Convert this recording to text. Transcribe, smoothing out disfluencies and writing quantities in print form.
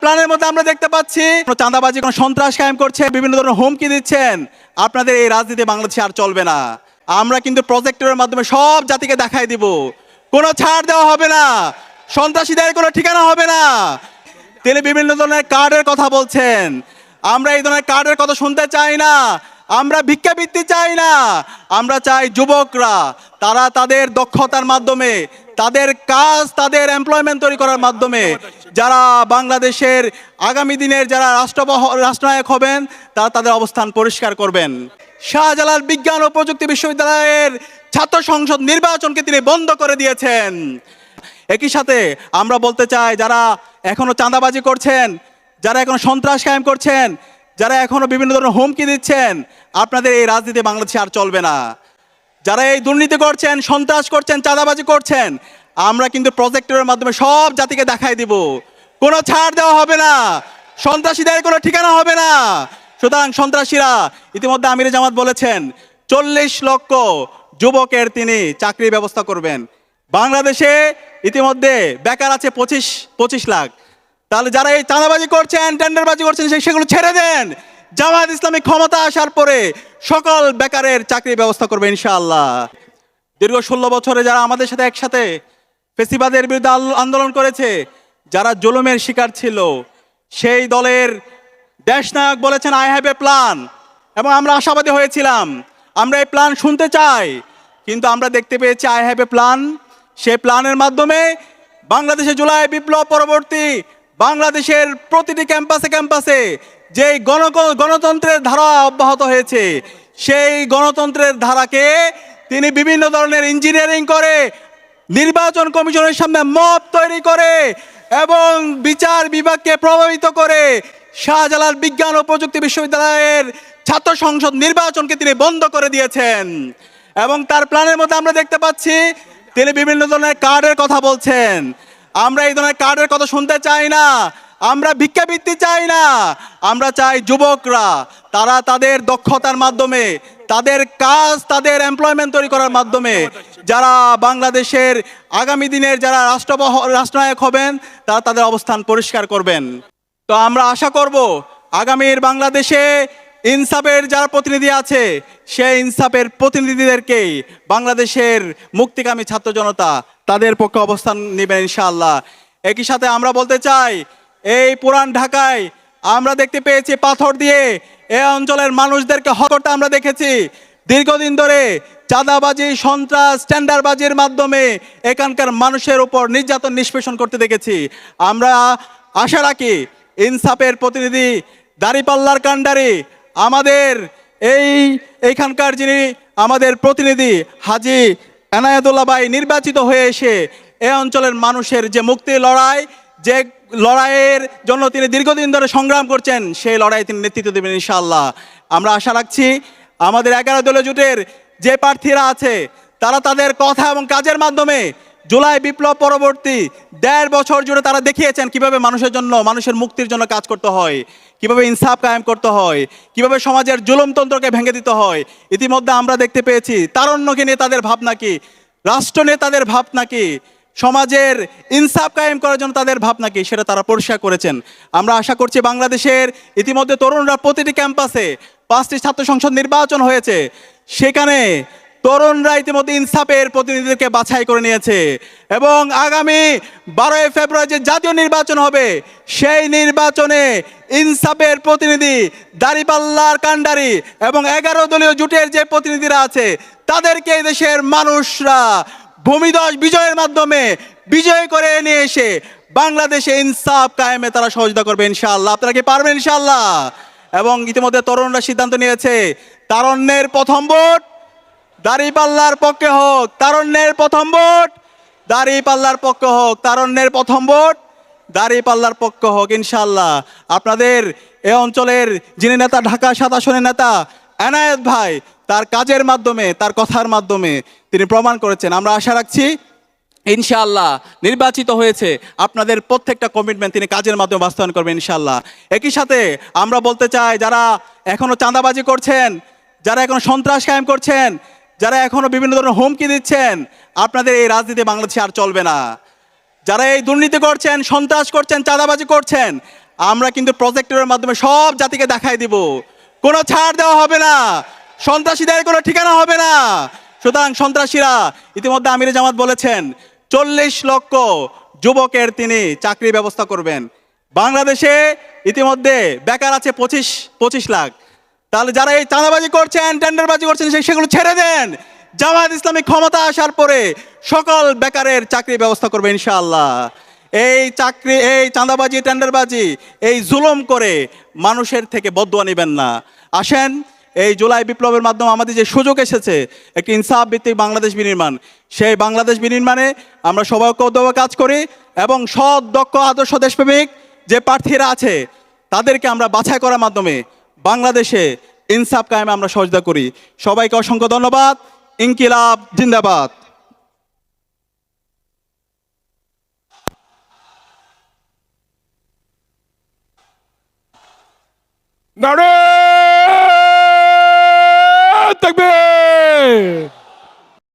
প্ল্যানের মধ্যে আমরা দেখতে পাচ্ছি চাঁদাবাজি, কোন সন্ত্রাস কায়েম করছে, বিভিন্ন ধরনের হুমকি দিচ্ছেন। আপনাদের এই রাজনীতি বাংলাদেশে আর চলবে না। আমরা কিন্তু প্রজেক্টরের মাধ্যমে সব জাতিকে দেখাই দিব, কোনো ছাড় দেওয়া হবে না, সন্ত্রাসীদের কোনো ঠিকানা হবে না। তিনি বিভিন্ন ধরনের কার্ডের কথা বলছেন, আমরা এই ধরনের কার্ডের কথা শুনতে চাই না। আমরা ভিক্ষাবৃত্তি চাই না, আমরা চাই যুবকরা তারা তাদের দক্ষতার মাধ্যমে, তাদের কাজ, তাদের এমপ্লয়মেন্ট তৈরি করার মাধ্যমে যারা বাংলাদেশের আগামী দিনের যারা রাষ্ট্রনায়ক হবেন তারা তাদের অবস্থান পরিষ্কার করবেন। শাহজালাল বিজ্ঞান ও প্রযুক্তি বিশ্ববিদ্যালয়ের ছাত্র সংসদ নির্বাচনকে তিনি বন্ধ করে দিয়েছেন। একই সাথে আমরা বলতে চাই, যারা এখনো চাঁদাবাজি করছেন, যারা এখনো সন্ত্রাস কায়েম করছেন, যারা এখনো বিভিন্ন ধরনের হুমকি দিচ্ছেন, আপনাদের এই রাজনীতি বাংলাদেশে আর চলবে না। যারা এই দুর্নীতি করছেন, সন্ত্রাস করছেন, চাঁদাবাজি করছেন, আমরা কিন্তু প্রজেক্টরের মাধ্যমে সব জাতিকে দেখাই দিব, কোনো ছাড় দেওয়া হবে না, সন্ত্রাসীদের কোনো ঠিকানা হবে না। সুতরাং সন্ত্রাসীরা ইতিমধ্যে আমিরে জামাত বলেছেন 40 লক্ষ যুবকের তিনি চাকরির ব্যবস্থা করবেন। বাংলাদেশে ইতিমধ্যে বেকার আছে 25 লাখ। তাহলে যারা এই চাঁদাবাজি করছেন, টেন্ডারবাজি করছেন, সেগুলো ছেড়ে দেন। জামাত ইসলামী ক্ষমতা আসার পরে সকল বেকারের চাকরির ব্যবস্থা করবে ইনশাআল্লাহ। দীর্ঘ 16 বছরে যারা আমাদের সাথে একসাথে ফেসিবাদের বিরুদ্ধে আন্দোলন করেছে, যারা জুলুমের শিকার ছিল, সেই দলের দেশনায়ক বলেছেন আই হ্যাভ এ প্ল্যান, এবং আমরা আশাবাদী হয়েছিলাম আমরা এই প্ল্যান শুনতে চাই। কিন্তু আমরা দেখতে পেয়েছি আই হ্যাভ এ প্ল্যান, সেই প্ল্যানের মাধ্যমে বাংলাদেশে জুলাই বিপ্লব পরবর্তী বাংলাদেশের প্রতিটি ক্যাম্পাসে ক্যাম্পাসে যেই গণতন্ত্রের ধারা অব্যাহত হয়েছে, সেই গণতন্ত্রের ধারাকে তিনি বিভিন্ন ধরনের ইঞ্জিনিয়ারিং করে, নির্বাচন কমিশনের সামনে মব তৈরি করে এবং বিচার বিভাগকে প্রভাবিত করে শাহজালাল বিজ্ঞান ও প্রযুক্তি বিশ্ববিদ্যালয়ের ছাত্র সংসদ নির্বাচনকে তিনি বন্ধ করে দিয়েছেন। এবং তার প্ল্যানের মধ্যে আমরা দেখতে পাচ্ছি তিনি বিভিন্ন ধরনের কার্ডের কথা বলছেন। আমরা এই ধরনের কার্ডের কথা শুনতে চাই না, আমরা ভিক্ষাবৃত্তি চাই না, আমরা চাই যুবকরা তারা তাদের দক্ষতার মাধ্যমে, তাদের কাজ, তাদের এমপ্লয়মেন্ট তৈরি করার মাধ্যমে যারা বাংলাদেশের আগামী দিনের যারা রাষ্ট্রনায়ক হবেন তারা তাদের অবস্থান পরিষ্কার করবেন। তো আমরা আশা করব আগামীর বাংলাদেশে ইনসাফের যারা প্রতিনিধি আছে, সেই ইনসাফের প্রতিনিধিদেরকেই বাংলাদেশের মুক্তিকামী ছাত্র জনতা তাদের পক্ষে অবস্থান নেবেন ইনশাআল্লাহ। একই সাথে আমরা বলতে চাই, এই পুরান ঢাকায় আমরা দেখতে পেয়েছি পাথর দিয়ে এই অঞ্চলের মানুষদেরকে হত্যা আমরা দেখেছি। দীর্ঘদিন ধরে চাঁদাবাজি, সন্ত্রাস, টেন্ডারবাজির মাধ্যমে এখানকার মানুষের উপর নির্যাতন নিষ্পেষণ করতে দেখেছি। আমরা আশা রাখি ইনসাফের প্রতিনিধি দাঁড়িপাল্লার কাণ্ডারি আমাদের এইখানকার যিনি আমাদের প্রতিনিধি হাজী এনায়েতুল্লাহ ভাই নির্বাচিত হয়ে এসে এই অঞ্চলের মানুষের যে মুক্তি লড়াই, যে লড়াইয়ের জন্য তিনি দীর্ঘদিন ধরে সংগ্রাম করছেন, সেই লড়াই তিনি নেতৃত্ব দেবেন ইনশাআল্লাহ। আমরা আশা রাখছি আমাদের 11 দলীয় জোটের যে প্রার্থীরা আছে তারা তাদের কথা এবং কাজের মাধ্যমে জুলাই বিপ্লব পরবর্তী 1.5 বছর জুড়ে তারা দেখিয়েছেন কিভাবে মানুষের জন্য, মানুষের মুক্তির জন্য কাজ করতে হয়, কিভাবে ইনসাফ কায়েম করতে হয়, কিভাবে সমাজের জুলুমতন্ত্রকে ভেঙে দিতে হয়। ইতিমধ্যে আমরা দেখতে পেয়েছি তারুণ্যকে নিয়ে তাদের ভাবনা কি, রাষ্ট্র নিয়ে তাদের ভাবনা কি, সমাজের ইনসাফ কায়েম করার জন্য তাদের ভাবনা কি, সেটা তারা পরিষ্কার করেছেন। আমরা আশা করছি বাংলাদেশের ইতিমধ্যে তরুণরা প্রতিটি ক্যাম্পাসে 5টি ছাত্র সংসদ নির্বাচন হয়েছে, সেখানে তরুণরা ইতিমধ্যে ইনসাফের প্রতিনিধিদেরকে বাছাই করে নিয়েছে এবং আগামী 12 ফেব্রুয়ারি যে জাতীয় নির্বাচন হবে, সেই নির্বাচনে ইনসাফের প্রতিনিধি দাঁড়িপাল্লার কাণ্ডারি এবং 11 দলীয় জোটের যে প্রতিনিধিরা আছে তাদেরকে দেশের মানুষরা ভূমিধস বিজয়ের মাধ্যমে বিজয় করে নিয়ে এসে বাংলাদেশে ইনসাফ কায়েমে তারা সহযোগিতা করবে ইনশাআল্লাহ। আপনারা কি পারবেন ইনশাআল্লাহ? এবং ইতিমধ্যে তরুণরা সিদ্ধান্ত নিয়েছে তারুণ্যের প্রথম ভোট দাঁড়িপাল্লার পক্ষে হোক, তারুণ্যের প্রথম ভোট দাঁড়িপাল্লার পক্ষে হোক, তারুণ্যের প্রথম ভোট দাঁড়িপাল্লার পক্ষে হোক ইনশাআল্লাহ। আপনাদের এই অঞ্চলের যিনি নেতা, ঢাকা 7 আসনের নেতা এনায়েত ভাই, তার কাজের মাধ্যমে, তার কথার মাধ্যমে তিনি প্রমাণ করেছেন। আমরা আশা রাখছি ইনশাআল্লাহ নির্বাচিত হয়েছে, আপনাদের প্রত্যেকটা কমিটমেন্ট তিনি কাজের মাধ্যমে বাস্তবায়ন করবেন ইনশাআল্লাহ। একই সাথে আমরা বলতে চাই, যারা এখনো চাঁদাবাজি করছেন, যারা এখনো সন্ত্রাস কায়েম করছেন, যারা এখনো বিভিন্ন ধরনের হুমকি দিচ্ছেন, আপনাদের এই রাজনীতি বাংলাদেশে আর চলবে না। যারা এই দুর্নীতি করছেন, সন্ত্রাস করছেন, চাঁদাবাজি করছেন, আমরা কিন্তু প্রজেক্টরের মাধ্যমে সব জাতিকে দেখাই দিব, কোনো ছাড় দেওয়া হবে না, সন্ত্রাসীদের কোনো ঠিকানা হবে না। সুতরাং সন্ত্রাসীরা ইতিমধ্যে আমিরে জামাত বলেছেন 40 লক্ষ যুবকের তিনি চাকরির ব্যবস্থা করবেন। বাংলাদেশে ইতিমধ্যে বেকার আছে 25 লাখ। তাহলে যারা এই চাঁদাবাজি করছেন, টেন্ডারবাজি করছেন, সেগুলো ছেড়ে দেন। জামায়াত ইসলামী ক্ষমতা আসার পরে সকল বেকারের চাকরির ব্যবস্থা করবে ইনশাআল্লাহ। এই চাকরি, এই চাঁদাবাজি, টেন্ডারবাজি, এই জুলুম করে মানুষের থেকে বদুয়া নেবেন না। আসেন, এই জুলাই বিপ্লবের মাধ্যমে আমাদের যে সুযোগ এসেছে একটি ইনসাফ ভিত্তিক বাংলাদেশ বিনির্মাণ, সেই বাংলাদেশ বিনির্মাণে আমরা সবাই ঐক্যবদ্ধভাবে কাজ করি এবং সৎ, দক্ষ, আদর্শ দেশপ্রেমিক যে প্রার্থীরা আছে তাদেরকে আমরা বাছাই করার মাধ্যমে বাংলাদেশে ইনসাফ কায়েমে আমরা সহযোগিতা করি। সবাইকে অসংখ্য ধন্যবাদ। ইনকিলাব জিন্দাবাদ। নারে তাকবীর।